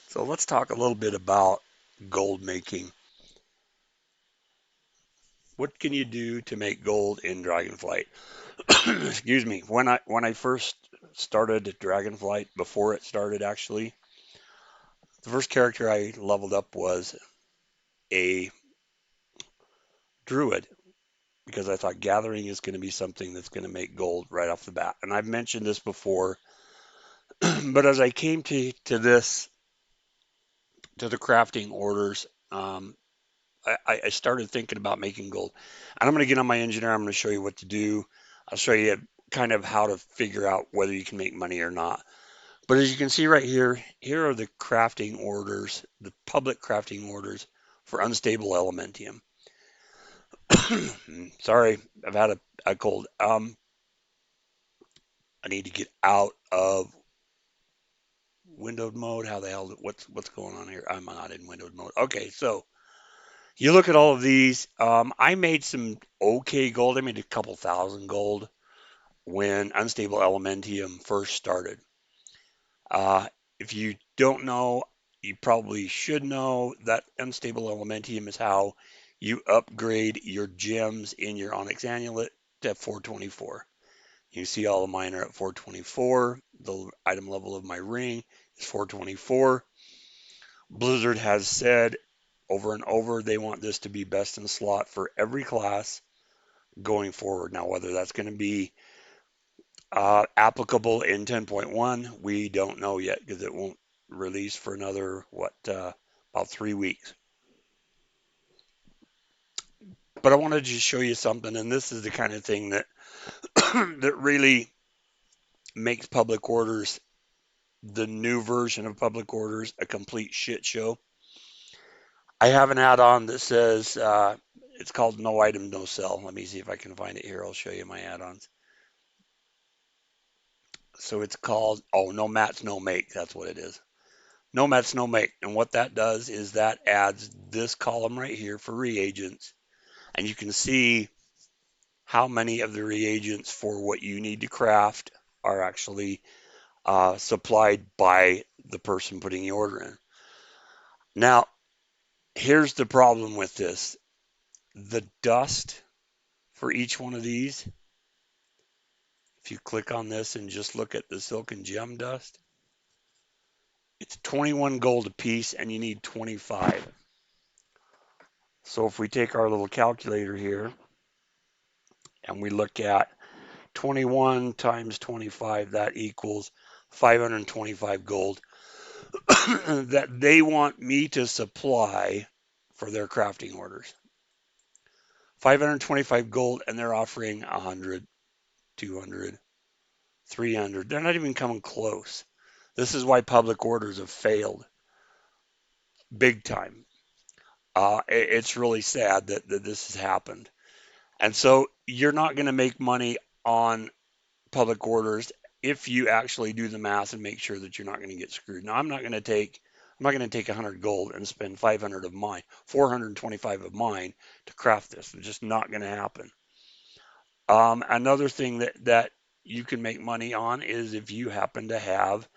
So let's talk a little bit about gold making. What can you do to make gold in Dragonflight? Excuse me. When I first started Dragonflight, before it started actually, the first character I leveled up was a druid because I thought gathering is going to be something that's going to make gold right off the bat. And I've mentioned this before, but as I came to the crafting orders, I started thinking about making gold. And I'm going to get on my engineer. I'm going to show you what to do. I'll show you kind of how to figure out whether you can make money or not. But as you can see right here, here are the crafting orders, the public crafting orders for unstable elementium. Sorry, I've had a cold. I need to get out of windowed mode. How the hell? What's going on here? I'm not in windowed mode. Okay, so you look at all of these. I made some okay gold. I made a couple thousand gold when unstable elementium first started. Uh, if you don't know, you probably should know that unstable elementium is how you upgrade your gems in your onyx amulet to 424. You see all of mine are at 424. The item level of my ring is 424. Blizzard has said over and over they want this to be best in slot for every class going forward. Now, whether that's going to be applicable in 10.1, we don't know yet because it won't release for another, about 3 weeks. But I wanted to show you something, and this is the kind of thing that that really makes public orders, the new version of public orders, a complete shit show. I have an add-on that says it's called No Item No Sell. Let me see if I can find it here. I'll show you my add-ons. So it's called No Mats No Make. That's what it is. No Mats No Make. And what that does is that adds this column right here for reagents, and you can see how many of the reagents for what you need to craft are actually supplied by the person putting the order in. Now, here's the problem with this. The dust for each one of these, if you click on this and just look at the silk and gem dust, it's 21 gold a piece and you need 25. So if we take our little calculator here and we look at 21 times 25, that equals 525 gold that they want me to supply for their crafting orders. 525 gold, and they're offering 100, 200, 300. They're not even coming close. This is why public orders have failed big time. It's really sad that this has happened. And so you're not going to make money on public orders if you actually do the math and make sure that you're not going to get screwed. Now, I'm not going to take 100 gold and spend 500 of mine, 425 of mine to craft this. It's just not going to happen. Another thing that you can make money on is if you happen to have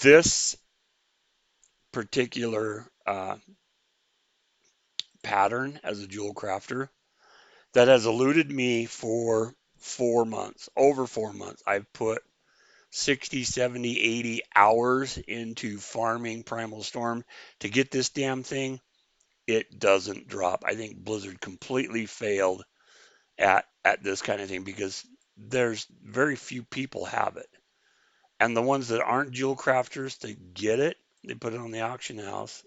this particular pattern as a jewel crafter that has eluded me for 4 months, over 4 months. I've put 60, 70, 80 hours into farming Primal Storm to get this damn thing. It doesn't drop. I think Blizzard completely failed at this kind of thing because there's very few people have it. And the ones that aren't jewel crafters, they get it, they put it on the auction house,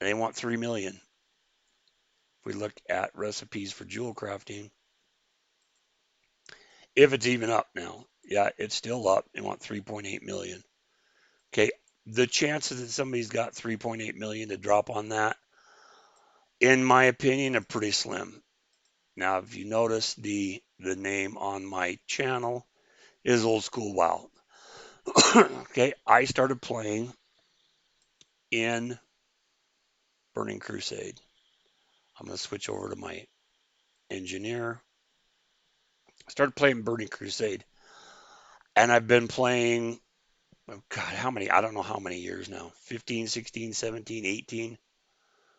and they want 3 million. If we look at recipes for jewel crafting, if it's even up now, yeah, it's still up. They want 3.8 million. Okay, the chances that somebody's got 3.8 million to drop on that, in my opinion, are pretty slim. Now, if you notice, the name on my channel is Old School Wild. Okay, I started playing in Burning Crusade. I'm going to switch over to my engineer. I started playing Burning Crusade, and I've been playing oh God, how many? I don't know how many years now. 15, 16, 17, 18,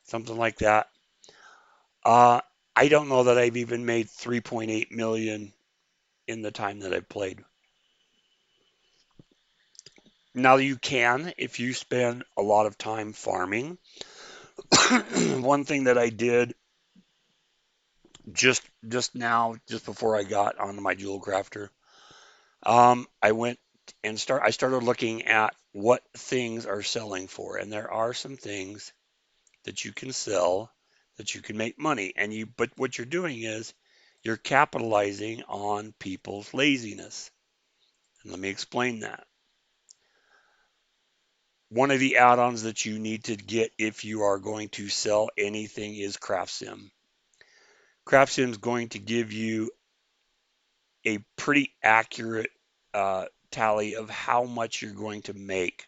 something like that. Uh, I don't know that I've even made 3.8 million in the time that I've played. Now you can if you spend a lot of time farming. One thing that I did just now, just before I got onto my jewel crafter, I went and I started looking at what things are selling for, and there are some things that you can sell that you can make money, but what you're doing is you're capitalizing on people's laziness. And let me explain that. One of the add-ons that you need to get if you are going to sell anything is CraftSim. CraftSim is going to give you a pretty accurate tally of how much you're going to make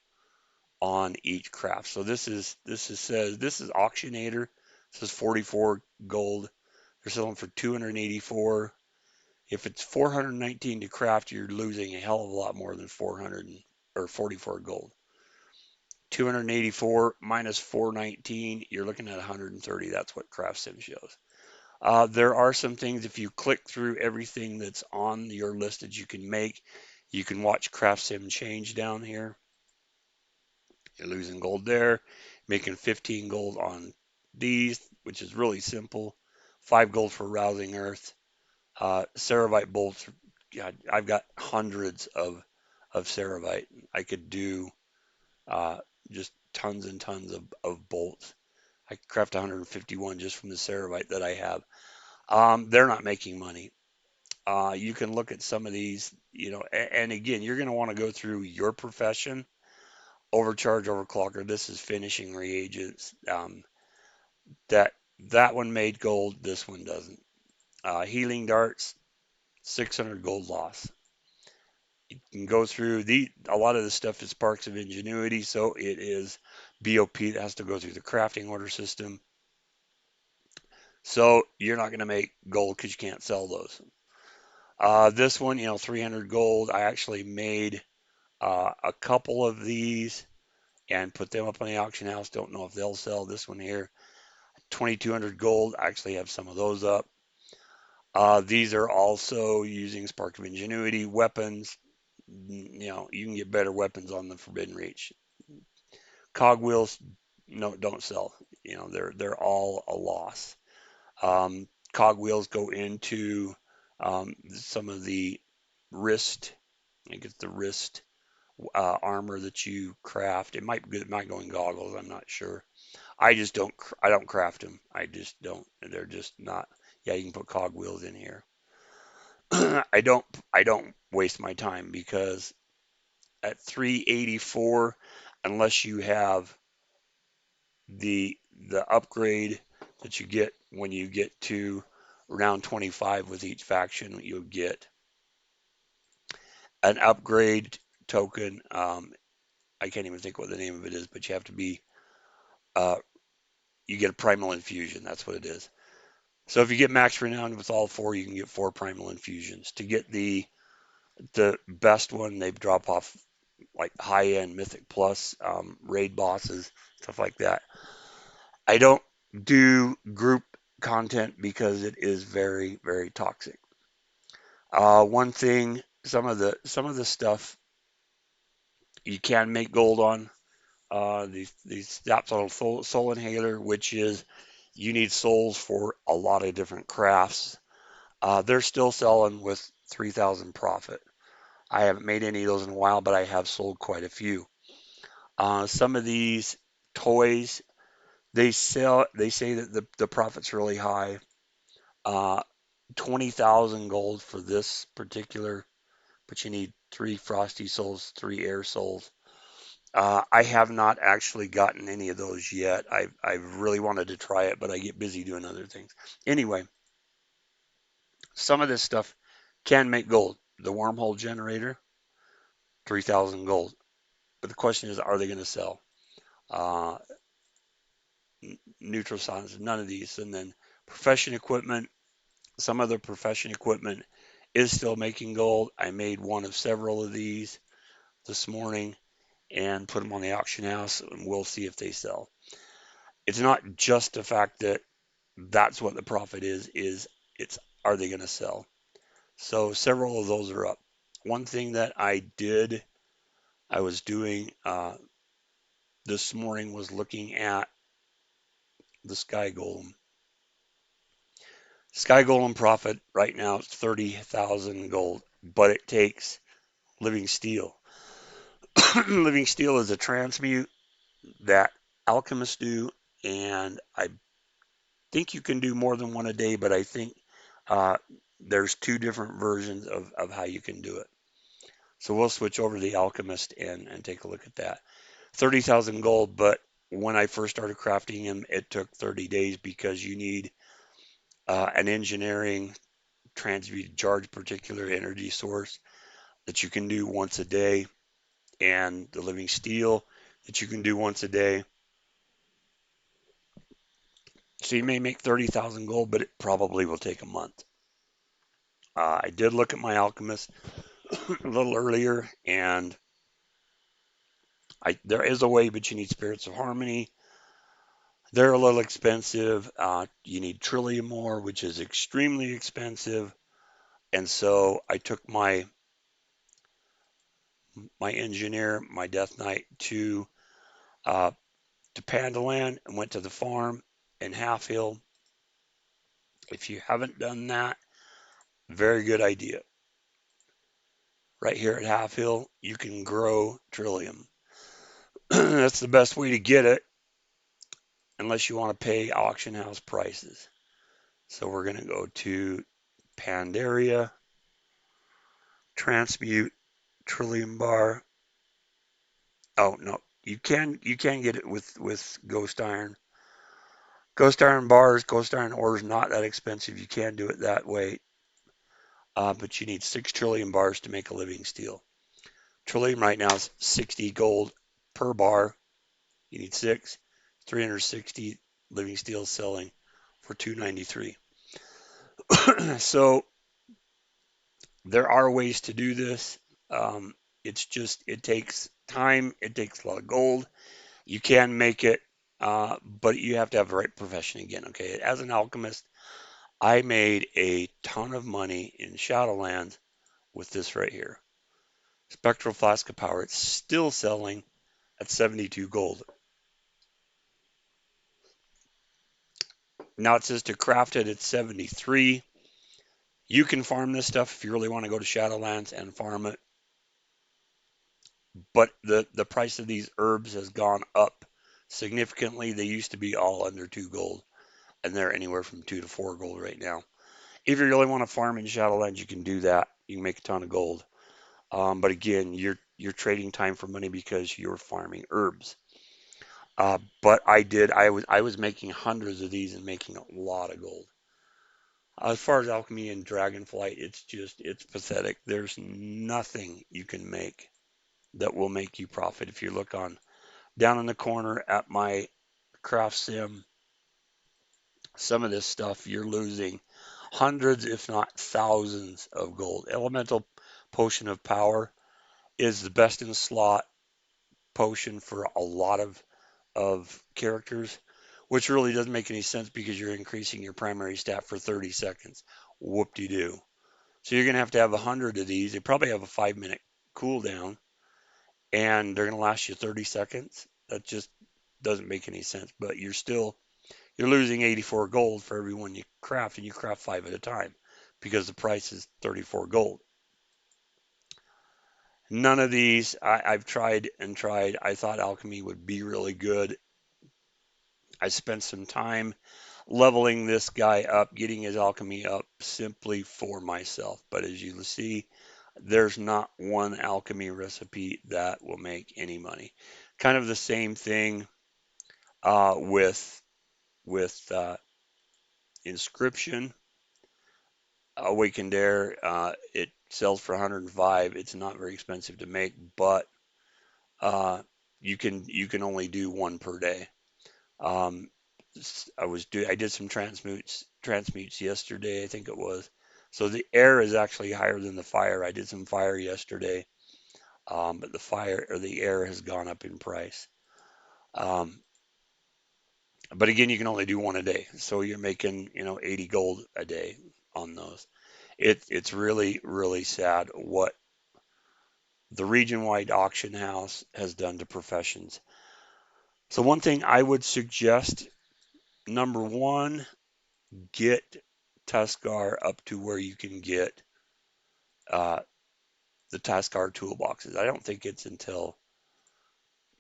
on each craft. So this is Auctionator. This is 44 gold. They're selling for 284. If it's 419 to craft, you're losing a hell of a lot more than 400 or 44 gold. 284 minus 419, you're looking at 130. That's what CraftSim shows. There are some things, if you click through everything that's on your list that you can make, you can watch CraftSim change down here. You're losing gold there, making 15 gold on these, which is really simple. 5 gold for Rousing Earth. Ceravite bolts, God, I've got hundreds of Ceravite. I could do uh, just tons and tons of bolts. I could craft 151 just from the Ceravite that I have. They're not making money. You can look at some of these, and again, you're going to want to go through your profession. Overcharge, overclocker. This is finishing reagents. That that one made gold. This one doesn't. Healing darts, 600 gold loss. You can go through a lot of this stuff is sparks of ingenuity, so it is BOP that has to go through the crafting order system. So you're not going to make gold because you can't sell those. This one, 300 gold. I actually made a couple of these and put them up on the auction house. Don't know if they'll sell. This one here, 2,200 gold. I actually have some of those up. These are also using Spark of Ingenuity weapons. You can get better weapons on the Forbidden Reach. Cogwheels, no, don't sell. They're all a loss. Cogwheels go into some of the wrist. I think it's the wrist armor that you craft. It might go in goggles. I'm not sure. I just don't. I don't craft them. I just don't. They're just not. Yeah, you can put cogwheels in here. I don't. I don't waste my time because at 384, unless you have the upgrade that you get when you get to round 25 with each faction, you'll get an upgrade token. I can't even think what the name of it is, but you have to be. Uh, you get a primal infusion. That's what it is. So if you get max renown with all four, you can get 4 primal infusions. To get the best one, they drop off like high end Mythic Plus raid bosses, stuff like that. I don't do group content because it is very, very toxic. One thing, some of the stuff you can make gold on. These that's on soul inhaler, which is you need souls for a lot of different crafts. They're still selling with 3,000 profit. I haven't made any of those in a while, but I have sold quite a few. Some of these toys they sell. They say that the profit's really high. Uh, 20,000 gold for this particular, but you need 3 frosty souls, 3 air souls. I have not actually gotten any of those yet. I really wanted to try it, but I get busy doing other things. Anyway, some of this stuff can make gold. The wormhole generator, 3,000 gold. But the question is, are they going to sell? Uh, Neutral science, none of these. And then profession equipment, some of the profession equipment is still making gold. I made one of several of these this morning. and put them on the auction house, and we'll see if they sell. It's not just the fact that that's what the profit is it's are they going to sell? So several of those are up. One thing that I was doing this morning was looking at the Sky Golem. Sky Golem profit right now is 30,000 gold, but it takes living steel. Living steel is a transmute that alchemists do, and I think you can do more than one a day, but I think uh, there's two different versions of how you can do it. So we'll switch over to the alchemist and take a look at that. 30,000 gold, but when I first started crafting him, it took 30 days because you need an engineering transmuted charge particular energy source that you can do once a day, and the living steel that you can do once a day. So you may make 30,000 gold, but it probably will take a month. I did look at my alchemist a little earlier, and there is a way, but you need spirits of harmony. They're a little expensive. You need trillium ore, which is extremely expensive. And so I took my engineer, my Death Knight, uh, to Pandaland and went to the farm in Half Hill. If you haven't done that, very good idea. Right here at Half Hill, you can grow trillium. That's the best way to get it, unless you want to pay auction house prices. So we're going to go to Pandaria, transmute, trillium bar. Oh no, you can get it with ghost iron. Ghost iron bars, ghost iron ore is not that expensive. You can do it that way, but you need 6 trillium bars to make a living steel. Trillium right now is 60 gold per bar. You need 6, 360 living steel selling for 293. So there are ways to do this. It's just it takes time. It takes a lot of gold. You can make it, but you have to have the right profession again. Okay, as an alchemist, I made a ton of money in Shadowlands with this right here. Spectral Flask of Power. It's still selling at 72 gold. Now it says to craft it at 73. You can farm this stuff if you really want to go to Shadowlands and farm it. But the price of these herbs has gone up significantly. They used to be all under 2 gold, and they're anywhere from 2 to 4 gold right now. If you really want to farm in Shadowlands, you can do that. You can make a ton of gold. But again, you're trading time for money because you're farming herbs. But I was making hundreds of these and making a lot of gold. As far as alchemy and dragonflight, it's pathetic. There's nothing you can make that will make you profit. If you look on down in the corner at my craft sim, some of this stuff you're losing hundreds, if not thousands, of gold. Elemental potion of power is the best in slot potion for a lot of characters, which really doesn't make any sense because you're increasing your primary stat for 30 seconds. Whoop-de-doo. So you're going to have 100 of these. They probably have a 5-minute cooldown, and they're going to last you 30 seconds. That just doesn't make any sense. But you're losing 84 gold for every one you craft, and you craft 5 at a time because the price is 34 gold. None of these I've tried and tried. I thought alchemy would be really good. I spent some time leveling this guy up, getting his alchemy up simply for myself. But as you see, there's not one alchemy recipe that will make any money. Kind of the same thing with inscription. Awakened Air, it sells for 105. It's not very expensive to make, but uh, you can only do one per day. Um, I did some transmutes yesterday, I think it was. So the air is actually higher than the fire. I did some fire yesterday. but the fire or the air has gone up in price. Um, but again, you can only do one a day, so you're making 80 gold a day on those. It's really really sad what the region-wide auction house has done to professions. So one thing I would suggest, number one, get Tuskar up to where you can get uh, the Tuskar toolboxes. I don't think it's until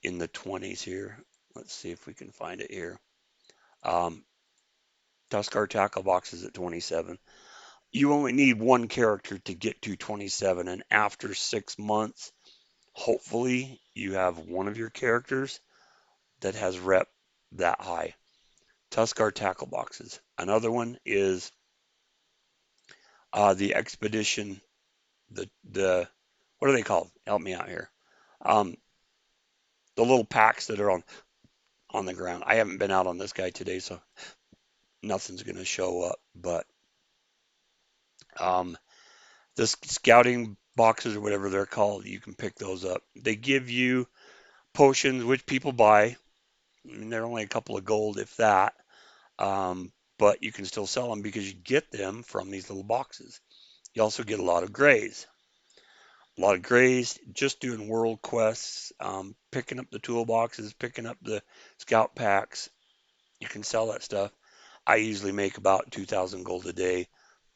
in the 20s here. Let's see if we can find it here. Um, Tuskar tackle boxes at 27. You only need one character to get to 27, and after 6 months, hopefully you have one of your characters that has rep that high. Tuskar tackle boxes. Another one is the expedition. The what are they called? Help me out here. Um, the little packs that are on the ground. I haven't been out on this guy today, so nothing's going to show up. But um, the scouting boxes or whatever they're called, you can pick those up. They give you potions, which people buy. I mean, they're only a couple of gold, if that. But you can still sell them because you get them from these little boxes. You also get a lot of grays. A lot of grays just doing world quests, picking up the toolboxes, picking up the scout packs. You can sell that stuff. I usually make about 2,000 gold a day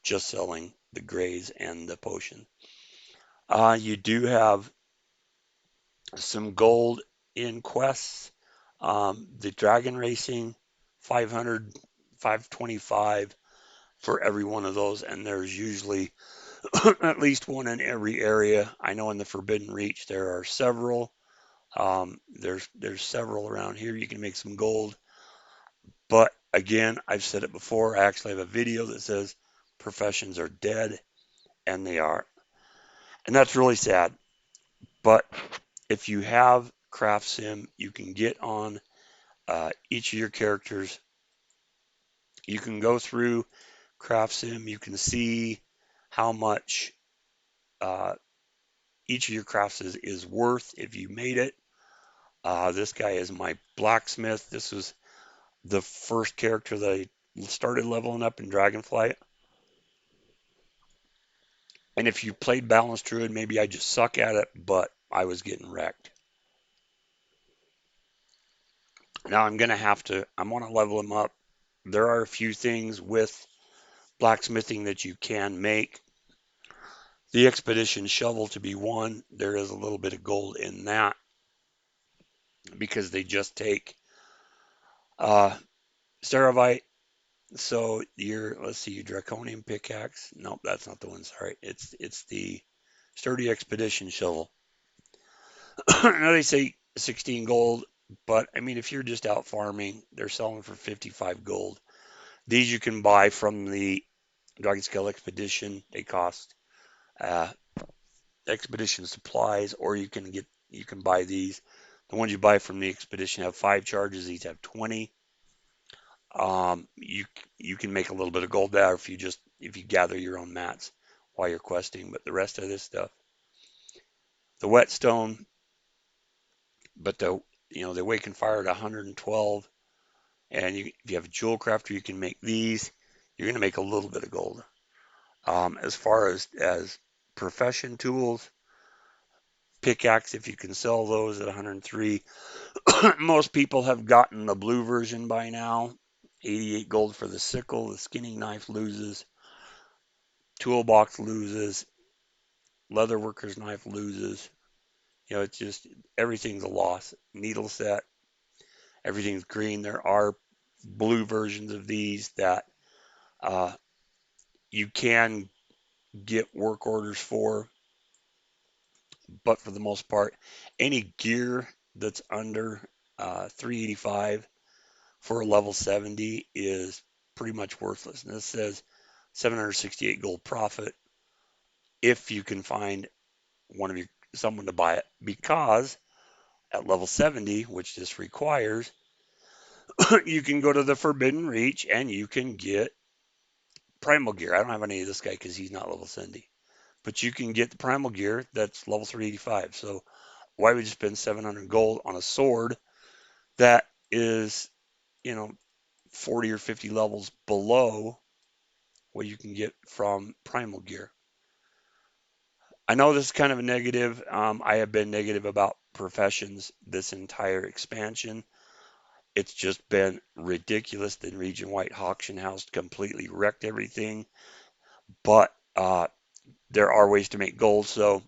just selling the grays and the potion. You do have some gold in quests. The dragon racing, 500, 525 for every one of those, and there's usually at least one in every area. I know in the Forbidden Reach there are several. There's several around here. You can make some gold, but again, I've said it before. I actually have a video that says professions are dead, and they are, and that's really sad. But if you have Craft Sim, you can get on each of your characters. You can go through Craft Sim. You can see how much uh, each of your crafts is worth if you made it. This guy is my blacksmith. This was the first character that I started leveling up in Dragonflight. And if you played Balanced Druid, maybe I just suck at it, but I was getting wrecked. Now I want to level him up. There are a few things with blacksmithing that you can make. The expedition shovel to be one. There is a little bit of gold in that because they just take uh, Ceravite. So let's see, your draconian pickaxe. Nope, that's not the one. Sorry, it's the sturdy expedition shovel. Now they say 16 gold, but I mean, if you're just out farming, they're selling for 55 gold. These you can buy from the Dragon Scale Expedition. They cost uh, expedition supplies, or you can buy these. The ones you buy from the expedition have 5 charges. These have 20. You can make a little bit of gold there if you gather your own mats while you're questing. But the rest of this stuff, the whetstone, but the awakened fire at 112, and if you have a jewel crafter, you can make these. You're going to make a little bit of gold. As far as profession tools, pickaxe, if you can sell those at 103. Most people have gotten the blue version by now. 88 gold for the sickle. The skinning knife loses. Toolbox loses. Leatherworker's knife loses. It's just everything's a loss. Needle set, everything's green. There are blue versions of these that uh, you can get work orders for, but for the most part, any gear that's under 385 for a level 70 is pretty much worthless. And this says 768 gold profit if you can find someone to buy it, because at level 70, which this requires, you can go to the Forbidden Reach and you can get primal gear. I don't have any of this guy because he's not level 70. but you can get the primal gear that's level 385. So why would you spend 700 gold on a sword that is, you know, 40 or 50 levels below what you can get from primal gear? I know this is kind of a negative. I have been negative about professions this entire expansion. It's just been ridiculous. The region white auction house completely wrecked everything. But there are ways to make gold. So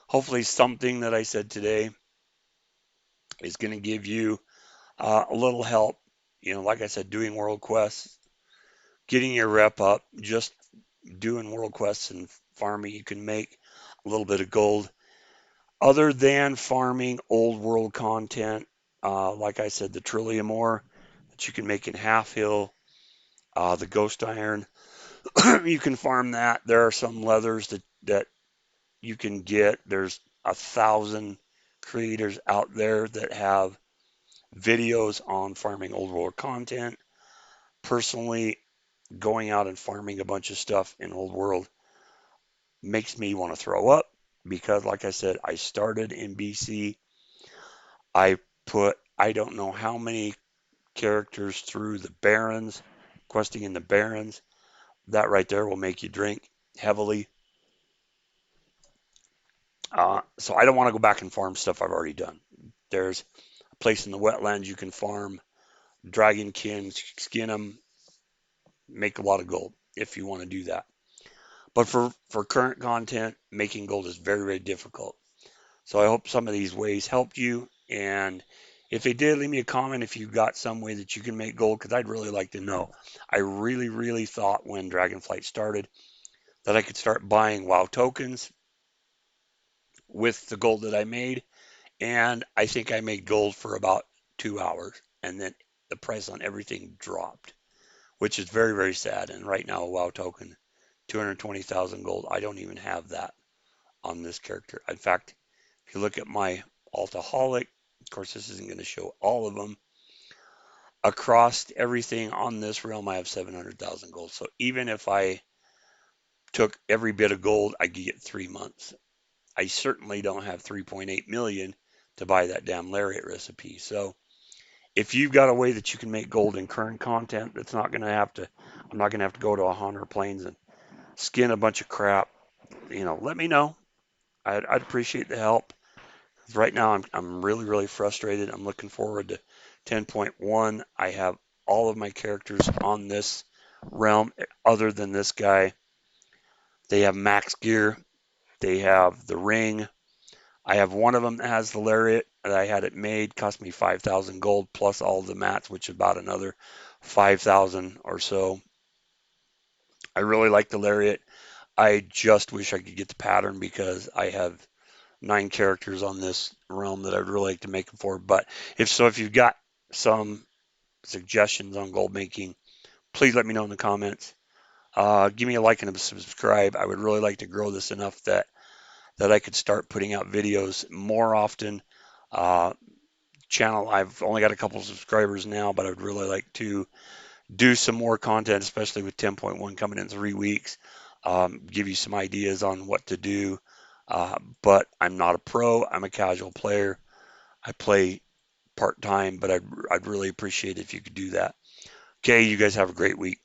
hopefully something that I said today is going to give you a little help. You know, like I said, doing world quests, getting your rep up, just doing world quests and farming, you can make a little bit of gold. Other than farming old world content, like I said, the Trillium ore that you can make in Half Hill, the Ghost Iron, you can farm that. There are some leathers that you can get. There's 1,000 creators out there that have videos on farming old world content. Personally, going out and farming a bunch of stuff in old world makes me want to throw up because, like I said, I started in BC. I put I don't know how many characters through the Barrens, questing in the Barrens. That right there will make you drink heavily. So I don't want to go back and farm stuff I've already done. There's a place in the wetlands you can farm dragonkin, skin them, make a lot of gold if you want to do that. But for current content, making gold is very, very difficult. So I hope some of these ways helped you. And if they did, leave me a comment if you got some way that you can make gold, because I'd really like to know. I really, really thought when Dragonflight started that I could start buying WoW tokens with the gold that I made. And I think I made gold for about 2 hours. And then the price on everything dropped, which is very, very sad. And right now, a WoW token, 220,000 gold. I don't even have that on this character. In fact, if you look at my Altaholic, of course, this isn't going to show all of them. Across everything on this realm, I have 700,000 gold. So even if I took every bit of gold, I could get 3 months. I certainly don't have 3.8 million to buy that damn lariat recipe. So if you've got a way that you can make gold in current content, that's not going to have to, I'm not going to have to go to a Hunter Plains and skin a bunch of crap. You know, let me know. I'd appreciate the help. Right now, I'm really, really frustrated. I'm looking forward to 10.1. I have all of my characters on this realm, other than this guy. They have max gear. They have the ring. I have one of them that has the lariat that I had it made. Cost me 5,000 gold plus all the mats, which is about another 5,000 or so. I really like the lariat. I just wish I could get the pattern because I have 9 characters on this realm that I'd really like to make them for. But if you've got some suggestions on gold making, please let me know in the comments. Give me a like and a subscribe. I would really like to grow this enough that I could start putting out videos more often. Uh, Channel, I've only got a couple of subscribers now, but I would really like to do some more content, especially with 10.1 coming in 3 weeks. Give you some ideas on what to do. But I'm not a pro. I'm a casual player. I play part time, but I'd really appreciate it if you could do that. Okay, you guys have a great week.